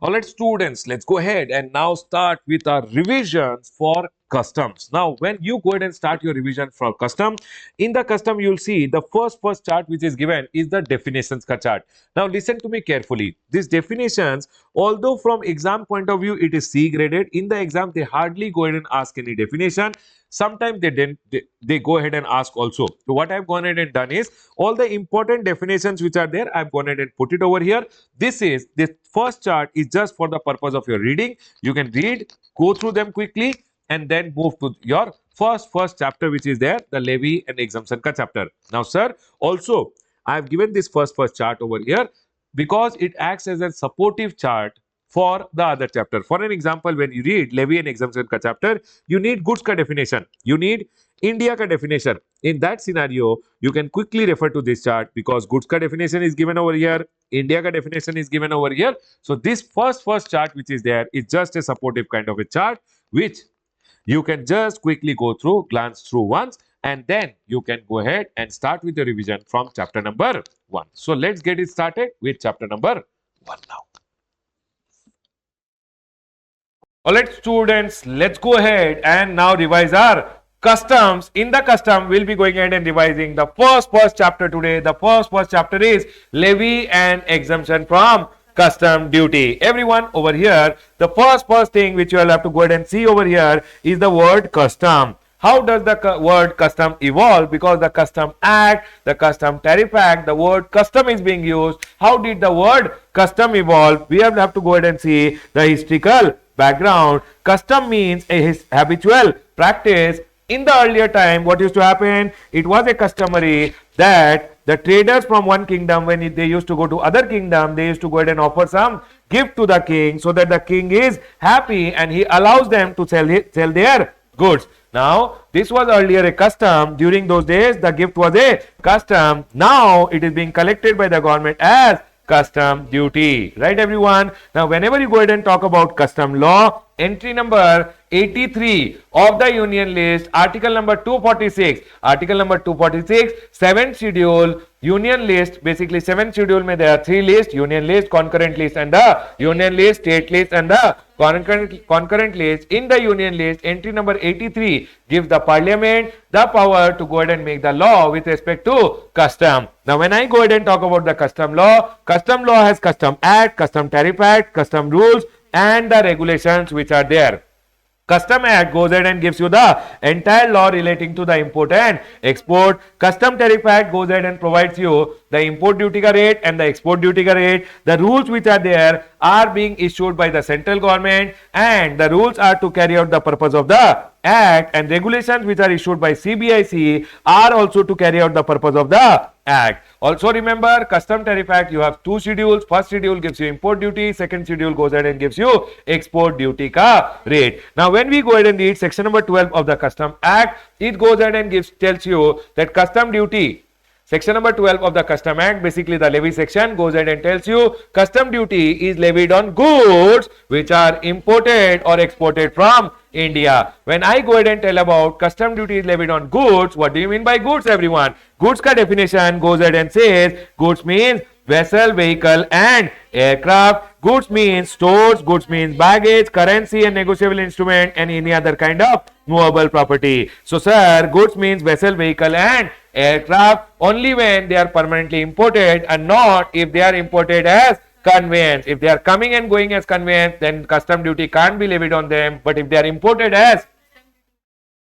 Alright students, let's go ahead and now start with our revisions for customs. Now when you go ahead and start your revision for custom, in the custom you'll see the first chart which is given is the definitions ka chart. Now listen to me carefully. These definitions, although from exam point of view it is C graded, in the exam they hardly go ahead and ask any definition. Sometimes they go ahead and ask also. So what I've gone ahead and done is all the important definitions which are there, I've gone ahead and put it over here. This first chart is just for the purpose of your reading. You can read, go through them quickly, and then move to your first chapter which is there, the levy and exemption ka chapter. Now sir, also I have given this first chart over here because it acts as a supportive chart for the other chapter. For an example, when you read levy and exemption ka chapter, you need goods ka definition, you need India ka definition. In that scenario, you can quickly refer to this chart because goods ka definition is given over here, India ka definition is given over here. So this first chart which is there is just a supportive kind of a chart which you can just quickly go through, glance through once, and then you can go ahead and start with the revision from chapter number 1. So let's get it started with chapter number 1 now. Alright students, let's go ahead and now revise our customs. In the custom, we'll be going ahead and revising the first chapter today. The first chapter is levy and exemption from custom duty. Everyone over here, the first thing which you will have to go ahead and see over here is the word custom. How does the word custom evolve? Because the Custom Act, the Custom Tariff Act, the word custom is being used. How did the word custom evolve? We have to go ahead and see the historical background. Custom means a habitual practice. In the earlier time, what used to happen? It was a customary that the traders from one kingdom, when they used to go to other kingdom, they used to go ahead and offer some gift to the king so that the king is happy and he allows them to sell their goods. Now, this was earlier a custom. During those days, the gift was a custom. Now, it is being collected by the government as custom duty. Right, everyone? Now, whenever you go ahead and talk about custom law, entry number 83 of the union list, article number 246. Article number 246, 7th schedule, union list. Basically, 7th schedule mein there are 3 lists: union list, concurrent list, and the union list, state list, and the concurrent list. In the union list, entry number 83 gives the parliament the power to go ahead and make the law with respect to custom. Now, when I go ahead and talk about the custom law has Custom Act, Custom Tariff Act, custom rules, and the regulations which are there. Custom Act goes ahead and gives you the entire law relating to the import and export. Custom Tariff Act goes ahead and provides you the import duty ka rate and the export duty ka rate. The rules which are there are being issued by the central government, and the rules are to carry out the purpose of the act, and regulations which are issued by CBIC are also to carry out the purpose of the act. Also remember, Custom Tariff Act, you have 2 schedules. First schedule gives you import duty, second schedule goes ahead and gives you export duty ka rate. Now when we go ahead and read section number 12 of the Custom Act, it goes ahead and tells you that custom duty, section number 12 of the Custom Act, basically the levy section, goes ahead and tells you custom duty is levied on goods which are imported or exported from India. When I go ahead and tell about custom duty is levied on goods, what do you mean by goods, everyone? Goods ka definition goes ahead and says goods means vessel, vehicle, and aircraft. Goods means stores, goods means baggage, currency and negotiable instrument, and any other kind of movable property. So sir, goods means vessel, vehicle, and aircraft only when they are permanently imported, and not if they are imported as conveyance. If they are coming and going as conveyance, then custom duty can't be levied on them. But if they are imported as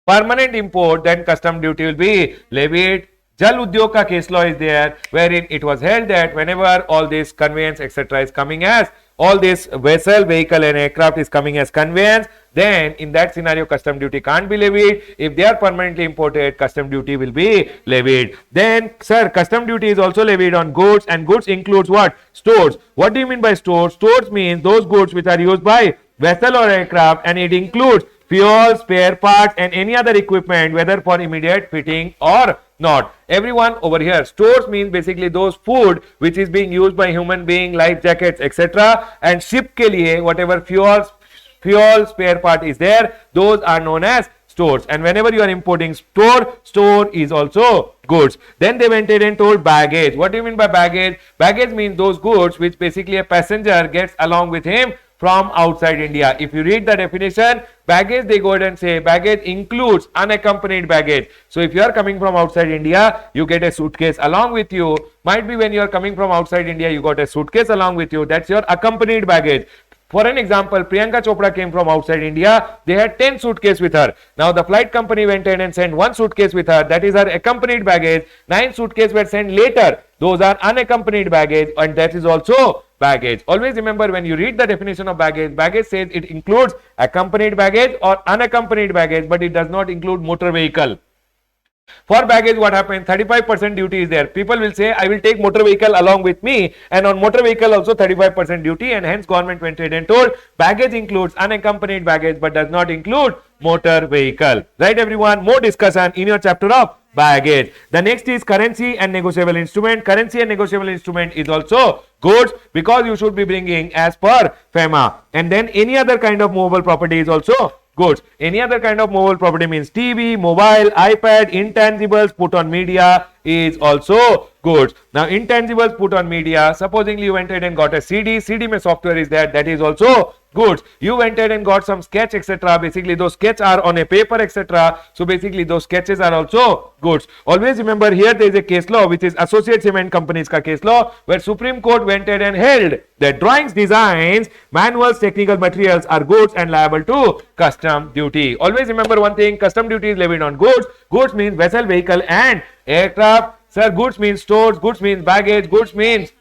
permanent import, then custom duty will be levied. Jal Udyog ka case law is there, wherein it was held that whenever all this conveyance etc. is coming as, all this vessel, vehicle, and aircraft is coming as conveyance, then in that scenario custom duty can't be levied. If they are permanently imported, custom duty will be levied. Then sir, custom duty is also levied on goods, and goods includes what? Stores. What do you mean by stores? Stores means those goods which are used by vessel or aircraft, and it includes fuel, spare parts, and any other equipment, whether for immediate fitting or not. Everyone over here, stores means basically those food which is being used by human being, life jackets etc. and ship ke liye whatever fuel spare part is there, those are known as stores. And whenever you are importing store is also goods. Then they went ahead and told baggage. What do you mean by baggage? Baggage means those goods which basically a passenger gets along with him from outside India. If you read the definition, baggage, they go ahead and say baggage includes unaccompanied baggage. So if you are coming from outside India, you get a suitcase along with you. Might be when you are coming from outside India, you got a suitcase along with you. That's your accompanied baggage. For an example, Priyanka Chopra came from outside India. They had 10 suitcases with her. Now the flight company went in and sent 1 suitcase with her. That is her accompanied baggage. 9 suitcases were sent later. Those are unaccompanied baggage, and that is also baggage. Always remember, when you read the definition of baggage, baggage says it includes accompanied baggage or unaccompanied baggage, but it does not include motor vehicle. For baggage, what happens? 35% duty is there. People will say, I will take motor vehicle along with me, and on motor vehicle also 35% duty, and hence government went ahead and told baggage includes unaccompanied baggage but does not include motor vehicle. Right, everyone? More discussion in your chapter of baggage. The next is currency and negotiable instrument. Currency and negotiable instrument is also goods, because you should be bringing as per FEMA. And then any other kind of movable property is also goods. Any other kind of movable property means TV, mobile, iPad, intangibles put on media is also goods. Now intangibles put on media, supposingly you went ahead and got a CD mein software is there, that is also goods. You went ahead and got some sketch, etc. Basically those sketches are on a paper, etc. So basically those sketches are also goods. Always remember, here there is a case law which is Associate Cement Companies ka case law, where Supreme Court went ahead and held that drawings, designs, manuals, technical materials are goods and liable to custom duty. Always remember one thing, custom duty is levied on goods. Goods means vessel, vehicle and aircraft. Sir, goods means stores, goods means baggage, goods means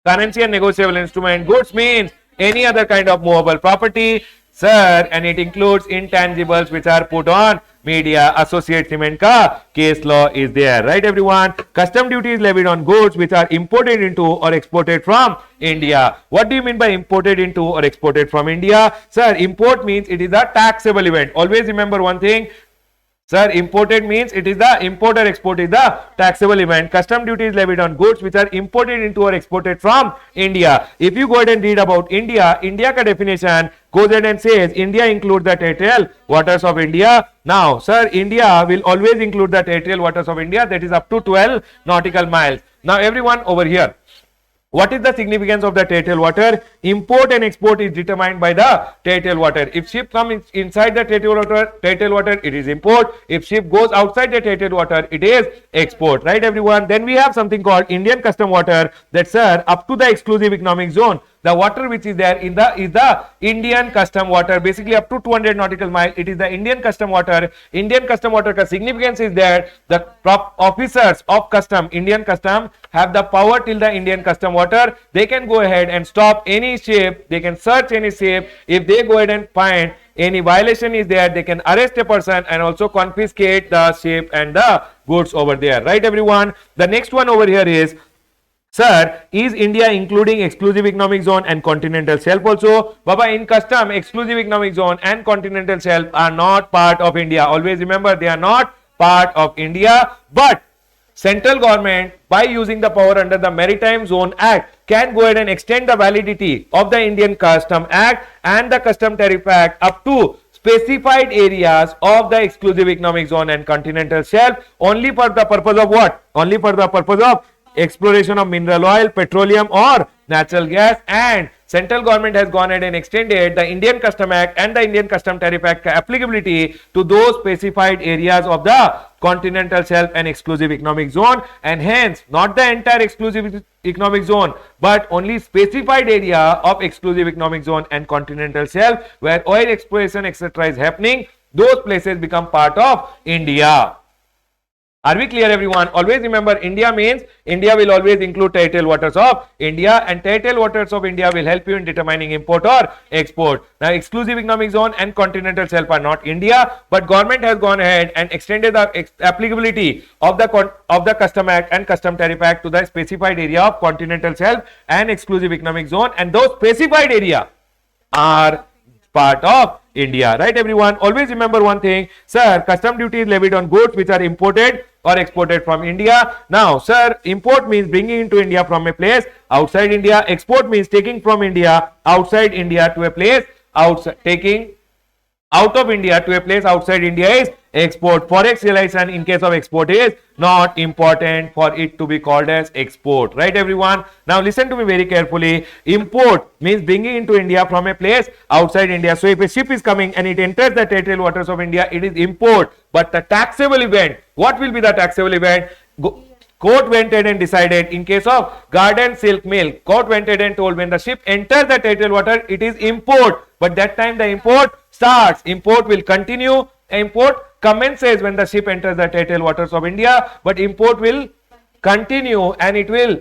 currency and negotiable instrument, goods means any other kind of movable property, sir, and it includes intangibles which are put on media. Associate Cement ka case law is there. Right, everyone? Custom duty is levied on goods which are imported into or exported from India. What do you mean by imported into or exported from India? Sir, import means it is a taxable event. Always remember one thing. Sir, imported means it is the import or export is the taxable event. Custom duty is levied on goods which are imported into or exported from India. If you go ahead and read about India, India ka definition goes ahead and says India includes the territorial waters of India. Now, sir, India will always include the territorial waters of India, that is up to 12 nautical miles. Now, everyone over here, what is the significance of the territorial water? Import and export is determined by the territorial water. If ship comes inside the territorial water, it is import. If ship goes outside the territorial water, it is export. Right, everyone? Then we have something called Indian custom water, that, sir, up to the exclusive economic zone, the water which is there in the is the Indian custom water. Basically up to 200 nautical miles, it is the Indian custom water. Indian custom water ka significance is that the officers of custom, Indian custom, have the power till the Indian custom water. They can go ahead and stop any ship. They can search any ship. If they go ahead and find any violation is there, they can arrest a person and also confiscate the ship and the goods over there. Right, everyone? The next one over here is, sir, is India including exclusive economic zone and continental shelf also? Baba, in custom, exclusive economic zone and continental shelf are not part of India. Always remember, they are not part of India, but central government, by using the power under the Maritime Zone Act, can go ahead and extend the validity of the Indian Custom Act and the Custom Tariff Act up to specified areas of the exclusive economic zone and continental shelf, only for the purpose of what? Only for the purpose of exploration of mineral oil, petroleum or natural gas. And central government has gone ahead and extended the Indian Custom Act and the Indian Custom Tariff Act applicability to those specified areas of the continental shelf and exclusive economic zone, and hence not the entire exclusive economic zone but only specified area of exclusive economic zone and continental shelf where oil exploration, etc. is happening. Those places become part of India. Are we clear, everyone? Always remember, India means India will always include territorial waters of India, and territorial waters of India will help you in determining import or export. Now, exclusive economic zone and continental shelf are not India, but government has gone ahead and extended the applicability of the Custom Act and Custom Tariff Act to the specified area of continental shelf and exclusive economic zone, and those specified area are part of India. Right, everyone? Always remember one thing, sir, custom duty is levied on goods which are imported or exported from India. Now, sir, import means bringing into India from a place outside India. Export means taking from India outside India to a place outside, taking out of India to a place outside India is export. Forex realization in case of export is not important for it to be called as export. Right, everyone? Now listen to me very carefully. Import means bringing into India from a place outside India. So if a ship is coming and it enters the territorial waters of India, it is import. But the taxable event, what will be the taxable event? Court went ahead and decided in case of Garden Silk Mill, court went ahead and told when the ship enters the territorial water, it is import. But that time the import starts. Import will continue. Import commences when the ship enters the territorial waters of India, but import will continue and it will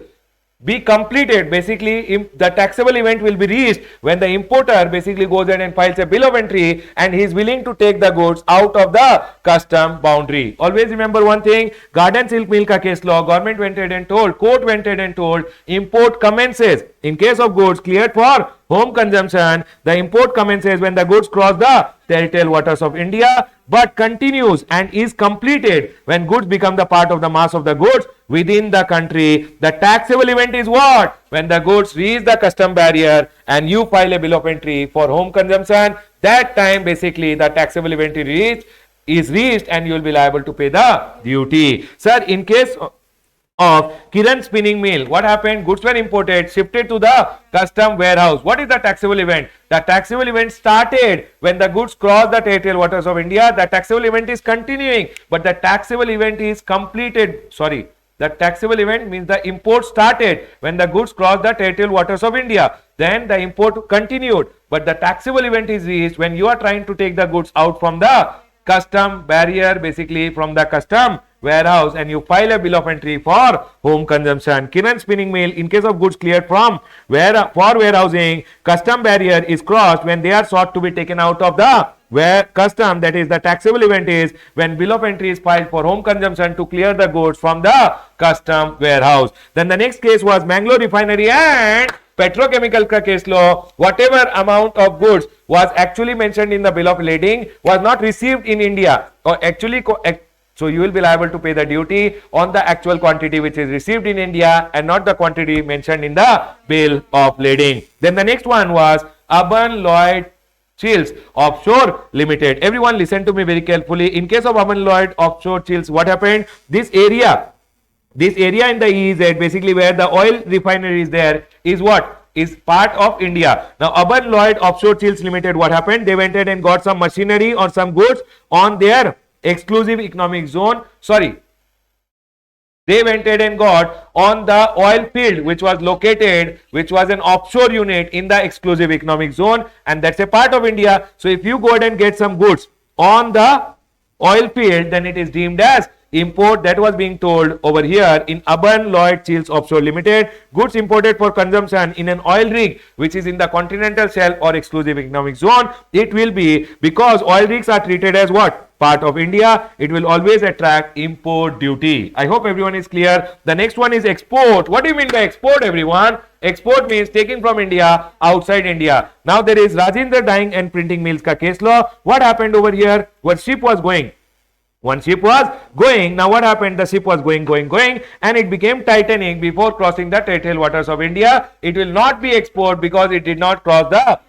be completed. Basically, the taxable event will be reached when the importer basically goes ahead and files a bill of entry and he is willing to take the goods out of the custom boundary. Always remember one thing, Garden Silk Mill ka case law, government went ahead and told, court went ahead and told, import commences in case of goods cleared for home consumption. The import commences when the goods cross the territorial waters of India, but continues and is completed when goods become the part of the mass of the goods within the country. The taxable event is what? When the goods reach the custom barrier and you file a bill of entry for home consumption, that time basically the taxable event is reached and you will be liable to pay the duty. Sir, in case of Kiran spinning mill, what happened? Goods were imported, shifted to the custom warehouse. What is the taxable event? The taxable event started when the goods crossed the territorial waters of India. The taxable event is continuing, but the taxable event is completed. Sorry, the taxable event means the import started when the goods crossed the territorial waters of India. Then the import continued, but the taxable event is reached when you are trying to take the goods out from the custom barrier, basically from the custom warehouse, and you file a bill of entry for home consumption. Kiran spinning mill, in case of goods cleared from for warehousing, custom barrier is crossed when they are sought to be taken out of the custom. That is, the taxable event is when bill of entry is filed for home consumption to clear the goods from the custom warehouse. Then the next case was Mangalore refinery and petrochemical ka case law. Whatever amount of goods was actually mentioned in the bill of lading was not received in India, or actually so you will be liable to pay the duty on the actual quantity which is received in India and not the quantity mentioned in the bill of lading. Then the next one was Urban Lloyd Chills Offshore Limited. Everyone listen to me very carefully. In case of Urban Lloyd Offshore Chills, what happened? This area in the EEZ, basically where the oil refinery is there, is what? Is part of India. Now Urban Lloyd Offshore Chills Limited, what happened? They went ahead and got some machinery or some goods on their exclusive economic zone. They went ahead and got on the oil field which was located, which was an offshore unit in the exclusive economic zone, and that's a part of India. So if you go ahead and get some goods on the oil field, then it is deemed as import. That was being told over here in Urban Lloyd Chills Offshore Limited. Goods imported for consumption in an oil rig which is in the continental shelf or exclusive economic zone. It will be, because oil rigs are treated as what? Part of India, it will always attract import duty. I hope everyone is clear. The next one is export. What do you mean by export, everyone? Export means taking from India outside India. Now there is Rajendra Dyeing and Printing Mills ka case law. What happened over here? One ship was going. Now what happened? The ship was going, and it became Titanic before crossing the territorial waters of India. It will not be export because it did not cross the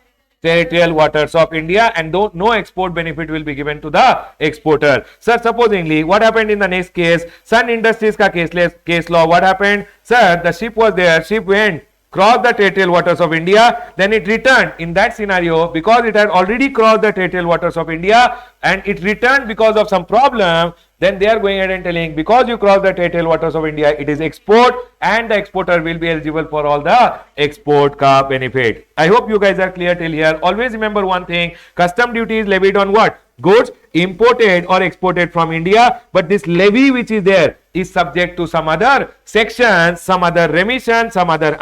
territorial waters of India, and no export benefit will be given to the exporter. Sir, supposingly, what happened in the next case? Sun Industries ka case law. What happened? Sir, the ship was there, ship went, crossed the territorial waters of India, then it returned. In that scenario, because it had already crossed the territorial waters of India and it returned because of some problem, then they are going ahead and telling, because you crossed the territorial waters of India, it is export, and the exporter will be eligible for all the export ka benefit. I hope you guys are clear till here. Always remember one thing, custom duty is levied on what? Goods imported or exported from India, but this levy which is there is subject to some other sections, some other remission, some other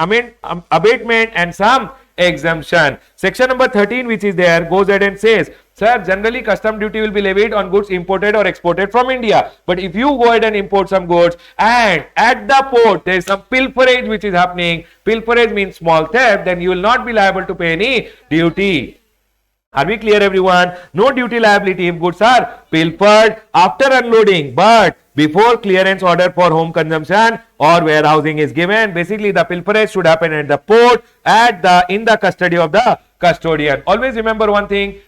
abatement, and some exemption. Section number 13 which is there goes ahead and says, sir, generally custom duty will be levied on goods imported or exported from India, but if you go ahead and import some goods and at the port there is some pilferage which is happening, pilferage means small theft, then you will not be liable to pay any duty. Are we clear, everyone? No duty liability if goods are pilfered after unloading, but before clearance order for home consumption or warehousing is given. Basically, the pilferage should happen at the port, in the custody of the custodian. Always remember one thing,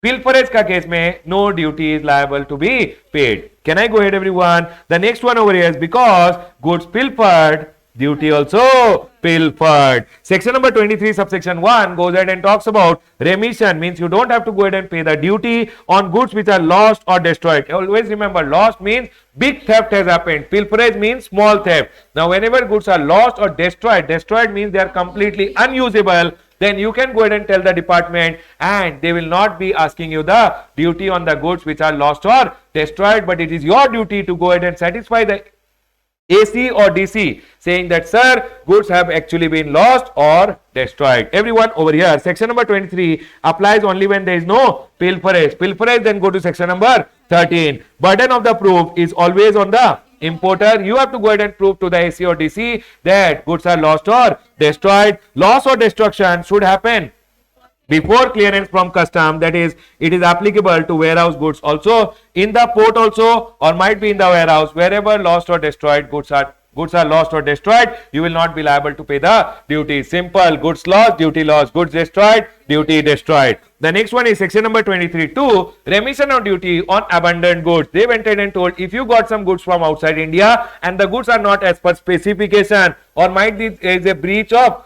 Pilferage का case में no duty is liable to be paid. Can I go ahead, everyone? The next one over here is because goods pilfered, duty also pilfered. Section number 23 subsection 1 goes ahead and talks about remission, means you don't have to go ahead and pay the duty on goods which are lost or destroyed. Always remember, lost means big theft has happened. Pilferage means small theft. Now whenever goods are lost or destroyed means they are completely unusable, then you can go ahead and tell the department and they will not be asking you the duty on the goods which are lost or destroyed, but it is your duty to go ahead and satisfy the AC or DC saying that, sir, goods have actually been lost or destroyed. Everyone over here, section number 23 applies only when there is no pilferage. Pilferage, then go to section number 13. Burden of the proof is always on the importer. You have to go ahead and prove to the AC or DC that goods are lost or destroyed. Loss or destruction should happen before clearance from custom, that is, it is applicable to warehouse goods also, in the port also, or might be in the warehouse. Wherever lost or destroyed goods are lost or destroyed, you will not be liable to pay the duty. Simple. Goods lost, duty lost. Goods destroyed, duty destroyed. The next one is section number 23.2, remission of duty on abandoned goods. They went ahead and told, if you got some goods from outside India and the goods are not as per specification, or might be there is a breach of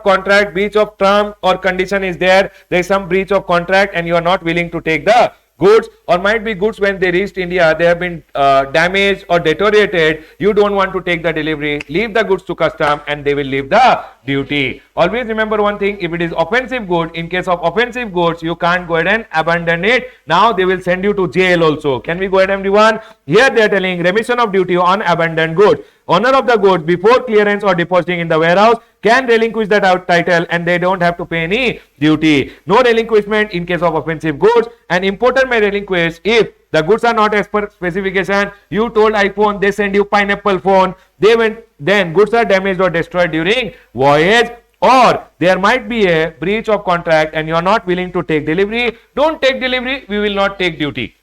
contract, breach of term or condition is there is some breach of contract and you are not willing to take the goods, or might be goods when they reached India they have been damaged or deteriorated, you don't want to take the delivery, leave the goods to custom and they will leave the duty. Always remember one thing, if it is offensive good, in case of offensive goods you can't go ahead and abandon it. Now they will send you to jail also. Can we go ahead, everyone? Here they are telling remission of duty on abandoned goods. Owner of the goods before clearance or depositing in the warehouse can relinquish the title and they don't have to pay any duty. No relinquishment in case of offensive goods, and importer may relinquish if the goods are not as per specification. You told iPhone, they send you pineapple phone, then goods are damaged or destroyed during voyage, or there might be a breach of contract and you are not willing to take delivery. Don't take delivery, we will not take duty.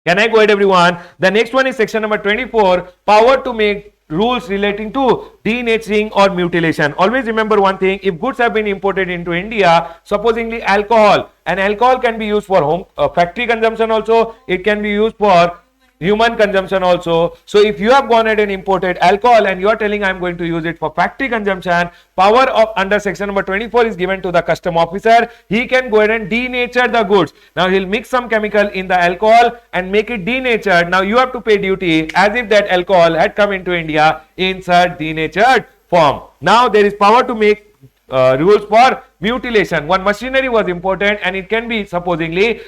Can I go ahead, everyone? The next one is section number 24, power to make rules relating to denaturing or mutilation. Always remember one thing, if goods have been imported into India, supposingly alcohol, and alcohol can be used for home factory consumption also, it can be used for human consumption also. So if you have gone ahead and imported alcohol and you are telling I am going to use it for factory consumption, power of under section number 24 is given to the custom officer. He can go ahead and denature the goods. Now he'll mix some chemical in the alcohol and make it denatured. Now you have to pay duty as if that alcohol had come into India in such denatured form. Now there is power to make rules for mutilation. One machinery was imported and it can be supposingly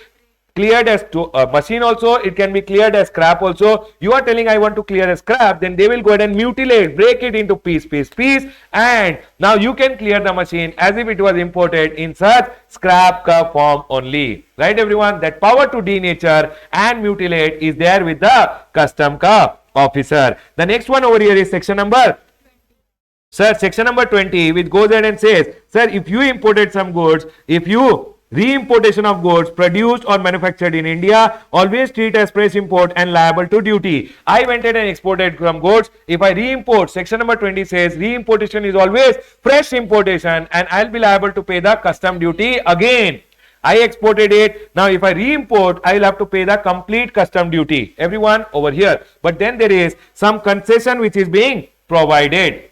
cleared as to machine also, it can be cleared as scrap also. You are telling I want to clear a scrap, then they will go ahead and mutilate, break it into piece, and now you can clear the machine as if it was imported in such scrap form only. Right, everyone? That power to denature and mutilate is there with the custom officer. The next one over here is section number 20, which goes ahead and says, sir, if you imported some goods, if you re-importation of goods produced or manufactured in India, always treat as fresh import and liable to duty. I went ahead and exported some goods. If I re-import, section number 20 says re-importation is always fresh importation and I'll be liable to pay the custom duty again. I exported it. Now if I re-import, I will have to pay the complete custom duty. Everyone over here. But then there is some concession which is being provided.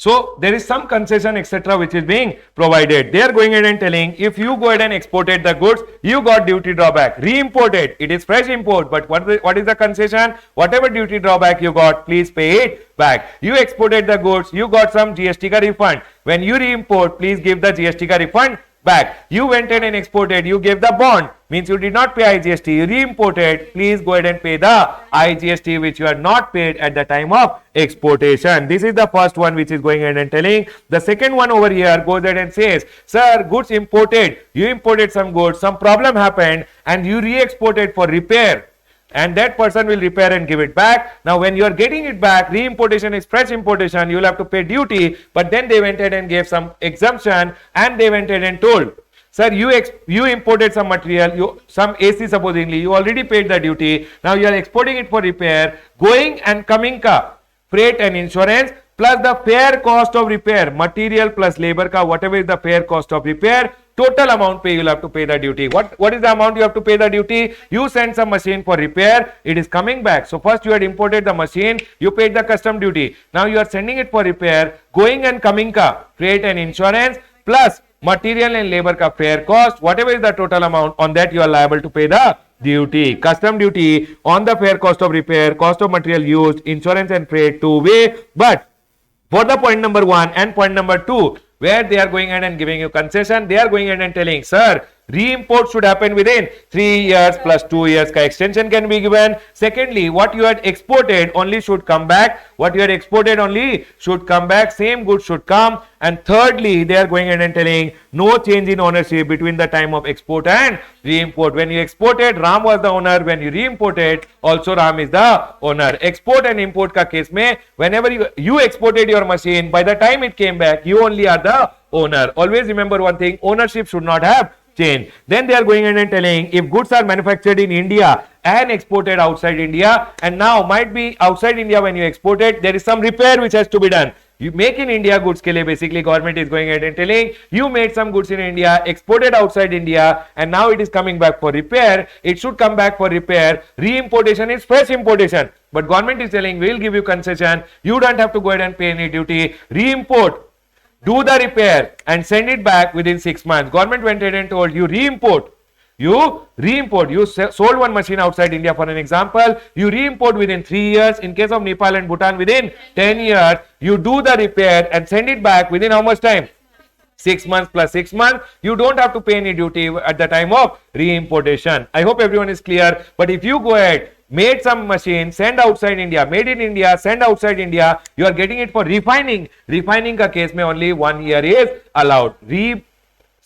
So there is some concession etc. which is being provided. They are going ahead and telling, if you go ahead and exported the goods, you got duty drawback. Re-imported, it is fresh import, but what is the concession? Whatever duty drawback you got, please pay it back. You exported the goods, you got some GST ka refund. When you re-import, please give the GST ka refund back. You went in and exported, you gave the bond, means you did not pay IGST, you re-imported, please go ahead and pay the IGST which you had not paid at the time of exportation. This is the first one which is going ahead and telling. The second one over here goes ahead and says, sir, goods imported, you imported some goods, some problem happened and you re-exported for repair, and that person will repair and give it back. Now when you are getting it back, re-importation is fresh importation, you will have to pay duty, but then they went ahead and gave some exemption and they went ahead and told, sir, you imported some material, some AC supposedly, you already paid the duty, now you are exporting it for repair, going and coming freight and insurance plus the fair cost of repair, material plus labor whatever is the fair cost of repair, total amount pay, you'll have to pay the duty. What is the amount you have to pay the duty? You send some machine for repair, it is coming back. So first you had imported the machine, you paid the custom duty. Now you are sending it for repair, going and coming ka, freight and insurance plus material and labor ka fair cost, whatever is the total amount, on that you are liable to pay the duty. Custom duty on the fair cost of repair, cost of material used, insurance and freight two-way. But for the point number 1 and point number 2, where they are going ahead and giving you concession, they are going ahead and telling, sir, re-import should happen within 3 years plus 2 years ka extension can be given. Secondly, what you had exported only should come back. What you had exported only should come back. Same goods should come. And thirdly, they are going ahead and telling no change in ownership between the time of export and re-import. When you exported, Ram was the owner. When you re-imported, also Ram is the owner. Export and import ka case mein, whenever you exported your machine, by the time it came back, you only are the owner. Always remember one thing, ownership should not have change. Then they are going in and telling, if goods are manufactured in India and exported outside India, and now might be outside India when you export it, there is some repair which has to be done. You make in India goods ke liye, basically government is going ahead and telling, you made some goods in India, exported outside India, and now it is coming back for repair. It should come back for repair. Re-importation is fresh importation. But government is telling, we will give you concession. You don't have to go ahead and pay any duty. Re-import, do the repair and send it back within 6 months. Government went ahead and told you re-import. You sold one machine outside India for an example. You re-import within 3 years. In case of Nepal and Bhutan, within 10 years. You do the repair and send it back within how much time? 6 months plus 6 months. You don't have to pay any duty at the time of re-importation. I hope everyone is clear. But if you go ahead, made some machine, send outside India, made in India, send outside India, you are getting it for refining. Refining ka case mein only 1 year is allowed.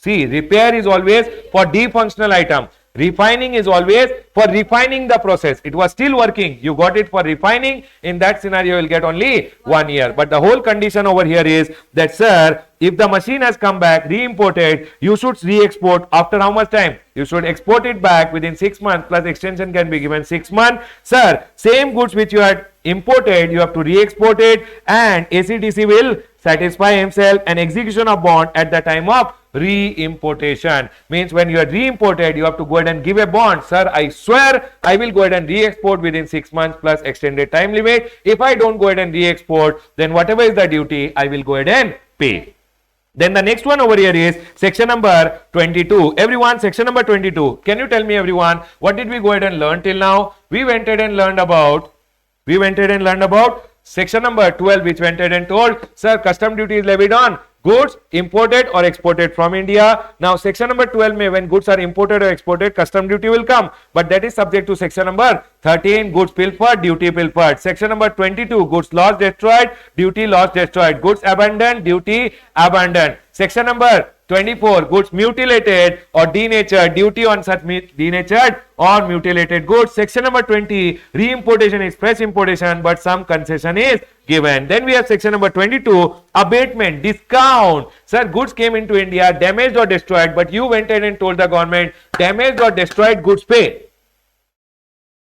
Repair is always for defunctional item. Refining is always for refining the process. It was still working. You got it for refining. In that scenario, you will get only 1 year. But the whole condition over here is that, sir, if the machine has come back, re-imported, you should re-export after how much time? You should export it back within 6 months plus extension can be given 6 months. Sir, same goods which you had imported, you have to re-export it and ACTC will satisfy himself and execution of bond at the time of re-importation. Means when you are re-imported, you have to go ahead and give a bond. Sir, I swear I will go ahead and re-export within 6 months plus extended time limit. If I don't go ahead and re-export, then whatever is the duty, I will go ahead and pay. Then the next one over here is section number 22. Everyone, section number 22. Can you tell me, everyone, what did we go ahead and learn till now? We went ahead and learned about section number 12, which went ahead and told, sir, custom duty is levied on goods imported or exported from India. Now section number 12 may, when goods are imported or exported, custom duty will come, but that is subject to section number 13, goods pilfered, duty pilfered. Section number 22, goods lost, destroyed, duty lost, destroyed. Goods abandoned, duty abandoned. Section number 24, goods mutilated or denatured, duty on such denatured or mutilated goods. Section number 20, re-importation is fresh importation, but some concession is given. Then we have section number 22, abatement, discount. Sir, goods came into India, damaged or destroyed, but you went ahead and told the government, damaged or destroyed goods pay.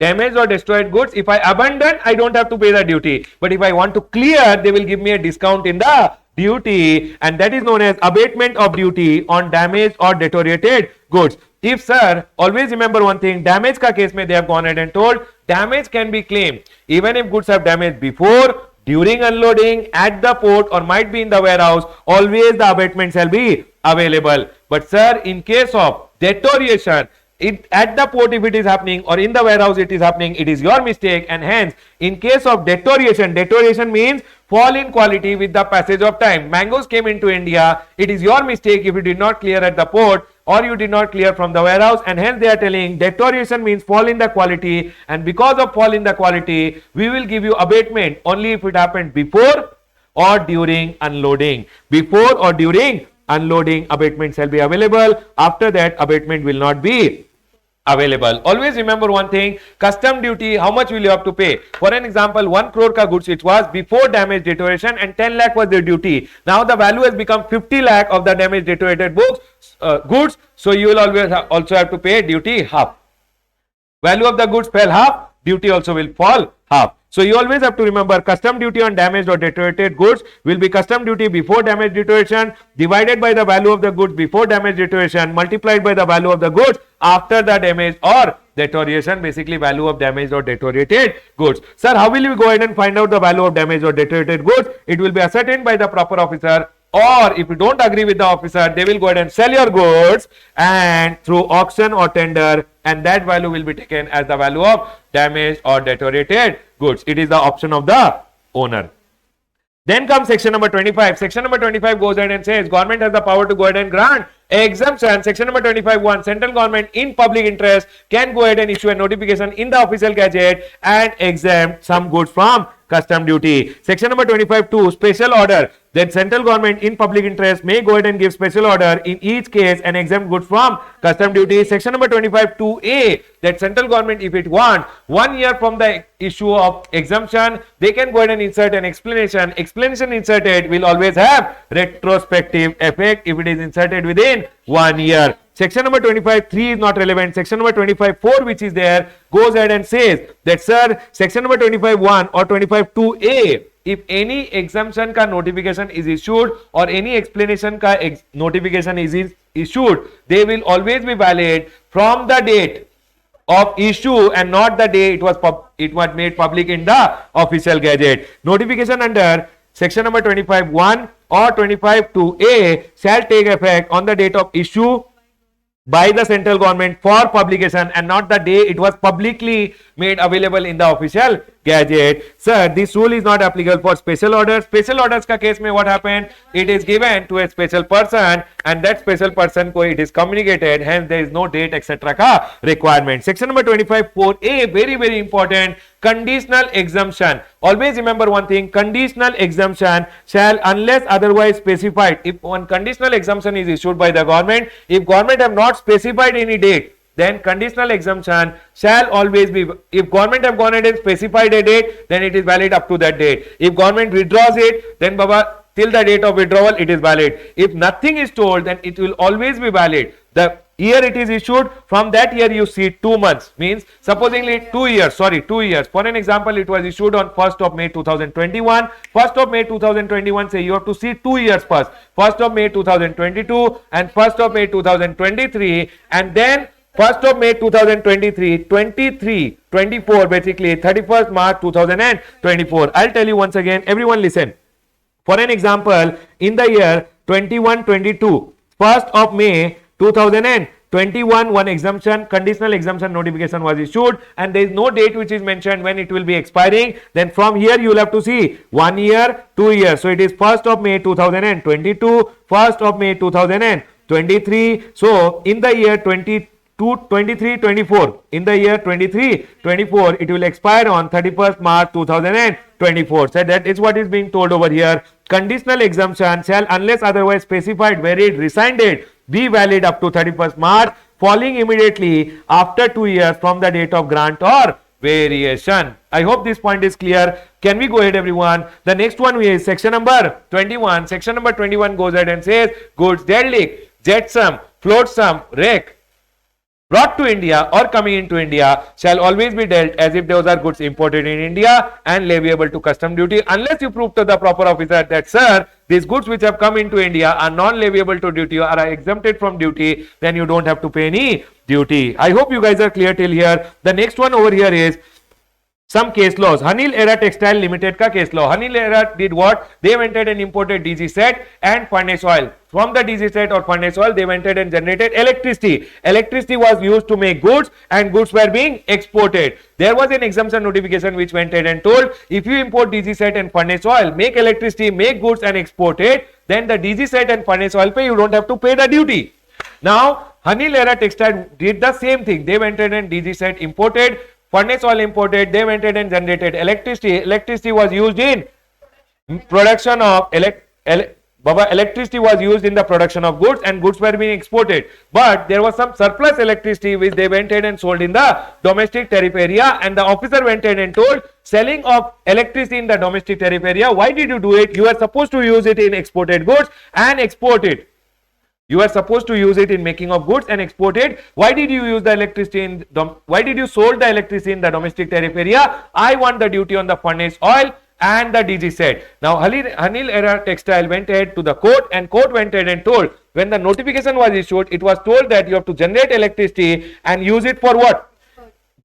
Damaged or destroyed goods, if I abandon, I don't have to pay the duty. But if I want to clear, they will give me a discount in the duty, and that is known as abatement of duty on damaged or deteriorated goods. If, sir, always remember one thing, damage ka case mein they have gone ahead and told, damage can be claimed even if goods have damaged before, during unloading, at the port, or might be in the warehouse. Always the abatement shall be available. But sir, in case of deterioration, at the port if it is happening or in the warehouse it is happening, it is your mistake, and hence in case of deterioration means fall in quality with the passage of time. Mangoes came into India, it is your mistake if you did not clear at the port or you did not clear from the warehouse, and hence they are telling deterioration means fall in the quality, and because of fall in the quality we will give you abatement only if it happened before or during unloading. Before or during unloading abatement shall be available. After that abatement will not be available. Always remember one thing, custom duty, how much will you have to pay? For an example, 1 crore ka goods it was before damage deterioration, and 10 lakh was the duty. Now the value has become 50 lakh of the damage deteriorated goods. So you will always also have to pay duty half. Value of the goods fell half. duty also will fall half. So you always have to remember custom duty on damaged or deteriorated goods will be custom duty before damage deterioration divided by the value of the goods before damage deterioration multiplied by the value of the goods after the damage or deterioration, basically value of damaged or deteriorated goods. Sir, how will you go ahead and find out the value of damaged or deteriorated goods? It will be ascertained by the proper officer, or if you don't agree with the officer, they will go ahead and sell your goods and through auction or tender, and that value will be taken as the value of damaged or deteriorated goods. It is the option of the owner. Then comes section number 25. Section number 25 goes ahead and says government has the power to go ahead and grant exemption. Section number 25(1), central government in public interest can go ahead and issue a notification in the official gazette and exempt some goods from custom duty. Section number 25(2), special order. Then central government in public interest may go ahead and give special order in each case and exempt goods from custom duty. Section number 25(2)(a), that central government, if it wants 1 year from the issue of exemption, they can go ahead and insert an explanation. Explanation inserted will always have retrospective effect if it is inserted within 1 year. Section number 25(3) is not relevant. Section number 25(4), which is there, goes ahead and says that, sir, section number 25(1) or 25(2)(a), if any exemption ka notification is issued or any explanation ka notification is issued, they will always be valid from the date of issue and not the day it was made public in the official gazette. Notification under section number 25(1) or 25(2)(a) shall take effect on the date of issue by the central government for publication and not the day it was publicly made available in the official gazette. Sir, this rule is not applicable for special orders. Special orders ka case mein what happened? It is given to a special person and that special person ko it is communicated, hence there is no date etc. ka requirement. Section number 25(4)(a), very very important, conditional exemption. Always remember one thing, conditional exemption shall, unless otherwise specified, if one conditional exemption is issued by the government, if government have not specified any date, then conditional exemption shall always be, if government have gone ahead and specified a date, then it is valid up to that date. If government withdraws it, then baba, till the date of withdrawal it is valid. If nothing is told, then it will always be valid. The year it is issued, from that year you see 2 months, means supposingly 2 years, sorry 2 years. For an example, it was issued on 1st of May 2021. 1st of May 2021, say you have to see 2 years first, 1st of May 2022 and 1st of May 2023, and then 1st of May 2023, 23, 24, basically 31st March 2024. I'll tell you once again, everyone listen. For an example, in the year 21-22, 1st of May 2021, one exemption, conditional exemption notification was issued and there is no date which is mentioned when it will be expiring. Then from here you will have to see 1 year, 2 years. So it is 1st of May 2022, 1st of May 2023. So in the year 23-24, in the year 23-24, it will expire on 31st March 2024. So that is what is being told over here. Conditional exemption shall, unless otherwise specified, varied, rescinded, be valid up to 31st March, falling immediately after 2 years from the date of grant or variation. I hope this point is clear. Can we go ahead, everyone? The next one is section number 21. Section number 21 goes ahead and says goods derelict, jetsam, flotsam, wreck, brought to India or coming into India shall always be dealt as if those are goods imported in India and leviable to custom duty, unless you prove to the proper officer that, sir, these goods which have come into India are non-leviable to duty or are exempted from duty, then you don't have to pay any duty. I hope you guys are clear till here. The next one over here is some case laws. Hanil Era Textile Limited ka case law. Hanil Era did what? They went ahead and imported DG set and furnace oil. From the DG set or furnace oil, they went ahead and generated electricity. Electricity was used to make goods and goods were being exported. There was an exemption notification which went ahead and told, if you import DG set and furnace oil, make electricity, make goods and export it, then the DG set and furnace oil pay, you don't have to pay the duty. Now, Hanil Era Textile did the same thing. They went ahead and DG set imported, furnace oil imported, they went ahead and generated electricity. Electricity was used in production of electricity was used in the production of goods and goods were being exported. But there was some surplus electricity which they went ahead and sold in the domestic tariff area, and the officer went ahead and told, selling of electricity in the domestic tariff area, why did you do it? You are supposed to use it in exported goods and export it. You are supposed to use it in making of goods and export it. Why did you use the electricity in why did you sold the electricity in the domestic tariff area? I want the duty on the furnace oil. And the DG said. Now Anil Era Textile went ahead to the court, and court went ahead and told, when the notification was issued, it was told that you have to generate electricity and use it for what?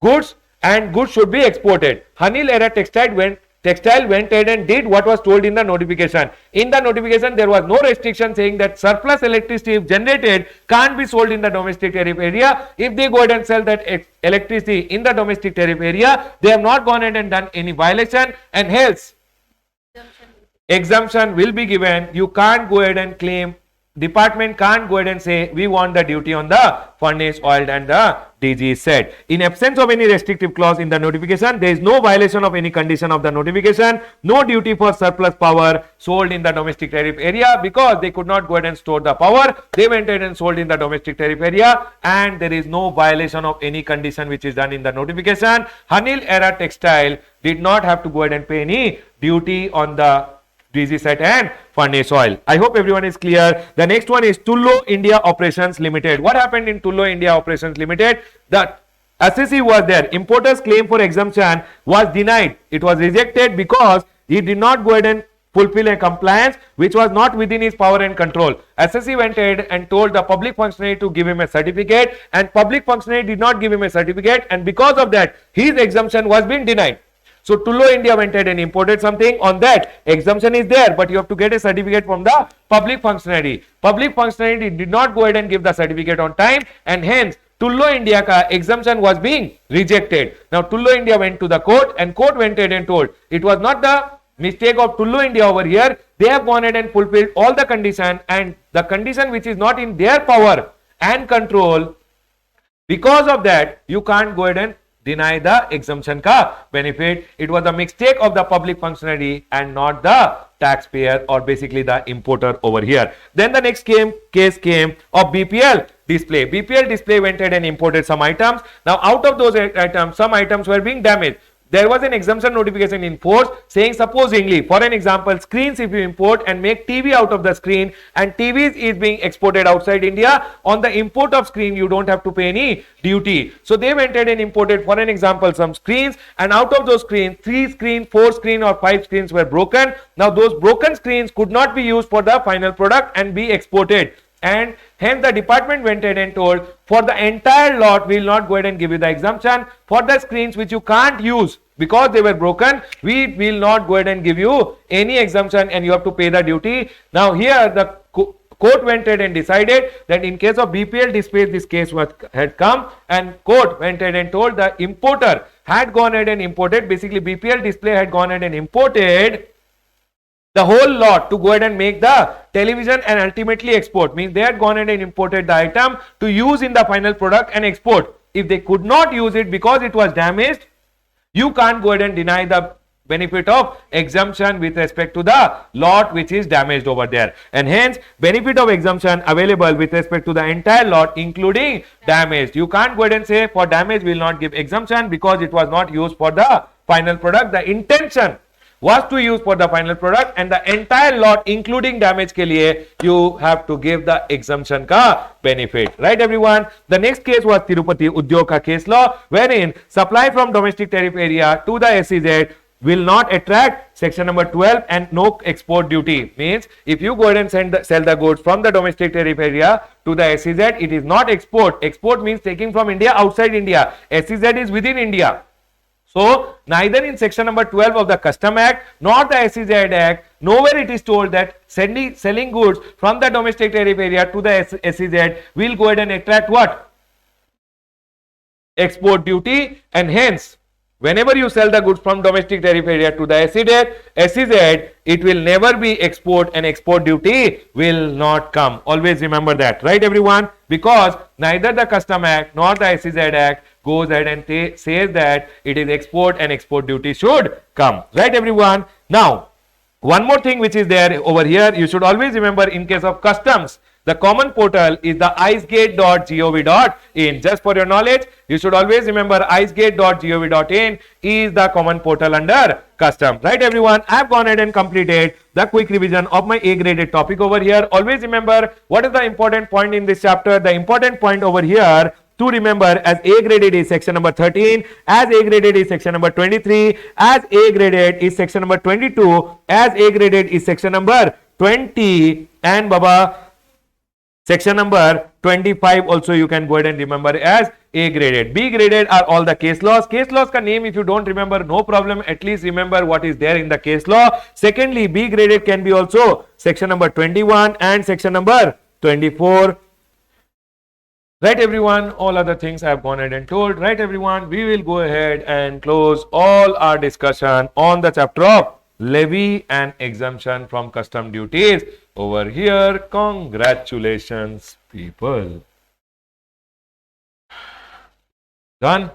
Goods, and goods should be exported. Anil Era Textile went ahead and did what was told in the notification. In the notification, there was no restriction saying that surplus electricity, if generated, can't be sold in the domestic tariff area. If they go ahead and sell that electricity in the domestic tariff area, they have not gone ahead and done any violation, and hence exemption will be given. You can't go ahead and claim, department can't go ahead and say we want the duty on the furnace oil, and the DG said. In absence of any restrictive clause in the notification, there is no violation of any condition of the notification, no duty for surplus power sold in the domestic tariff area, because they could not go ahead and store the power. They went ahead and sold in the domestic tariff area, and there is no violation of any condition which is done in the notification. Anil Era Textile did not have to go ahead and pay any duty on the DG set and furnace oil. I hope everyone is clear. The next one is Tullow India Operations Limited. What happened in Tullow India Operations Limited? The assessee was there. Importer's claim for exemption was denied. It was rejected because he did not go ahead and fulfill a compliance which was not within his power and control. Assessee went ahead and told the public functionary to give him a certificate, and public functionary did not give him a certificate, and because of that his exemption was being denied. So Tullow India went ahead and imported something. On that, exemption is there, but you have to get a certificate from the public functionary. Public functionary did not go ahead and give the certificate on time, and hence Tullow India ka exemption was being rejected. Now Tullow India went to the court, and court went ahead and told it was not the mistake of Tullow India over here. They have gone ahead and fulfilled all the condition, and the condition which is not in their power and control, because of that you can't go ahead and deny the exemption ka benefit. It was a mistake of the public functionary and not the taxpayer, or basically the importer over here. Then the next case came of BPL display. BPL display went ahead and imported some items. Now out of those items, some items were being damaged. There was an exemption notification in force saying, supposingly, for an example, screens, if you import and make TV out of the screen, and TVs is being exported outside India, on the import of screen you don't have to pay any duty. So they went ahead and imported, for an example, some screens, and out of those screens, 3 screens, 4 screens or 5 screens were broken. Now those broken screens could not be used for the final product and be exported, and hence the department went ahead and told, for the entire lot we will not go ahead and give you the exemption. For the screens which you can't use because they were broken, we will not go ahead and give you any exemption, and you have to pay the duty. Now here the court went ahead and decided that in case of BPL displays, this case had come, and court went ahead and told the importer had gone ahead and imported, basically BPL display had gone ahead and imported the whole lot to go ahead and make the television and ultimately export. Means they had gone ahead and imported the item to use in the final product and export. If they could not use it because it was damaged, you can't go ahead and deny the benefit of exemption with respect to the lot which is damaged over there, and hence benefit of exemption available with respect to the entire lot including damaged. You can't go ahead and say for damage we will not give exemption because it was not used for the final product. The intention was to use for the final product, and the entire lot including damage ke liye you have to give the exemption ka benefit. Right everyone? The next case was Tirupati Udyog ka case law, wherein supply from domestic tariff area to the SEZ will not attract section number 12 and no export duty. Means if you go ahead and sell the goods from the domestic tariff area to the SEZ, it is not export. Export means taking from India outside India. SEZ is within India. So neither in section number 12 of the Custom Act nor the SEZ Act, nowhere it is told that selling goods from the domestic tariff area to the SEZ will go ahead and attract what? Export duty, and hence whenever you sell the goods from domestic tariff area to the SEZ, it will never be export, and export duty will not come. Always remember that, right everyone? Because neither the Custom Act nor the SEZ Act goes ahead and says that it is export and export duty should come. Right everyone? Now, one more thing which is there over here, you should always remember in case of customs, The common portal is the icegate.gov.in. Just for your knowledge, you should always remember icegate.gov.in is the common portal under custom. Right everyone, I have gone ahead and completed the quick revision of my A graded topic over here. Always remember what is the important point in this chapter. The important point over here to remember, as A graded is section number 13, as A graded is section number 23, as A graded is section number 22, as A graded is section number 20, and Baba section number 25 also you can go ahead and remember as A graded. B graded are all the case laws. Case laws ka name if you don't remember, no problem, at least remember what is there in the case law. Secondly, B graded can be also section number 21 and section number 24. Right everyone, all other things I have gone ahead and told. Right everyone, we will go ahead and close all our discussion on the chapter of levy and exemption from custom duties over here. Congratulations people. Done.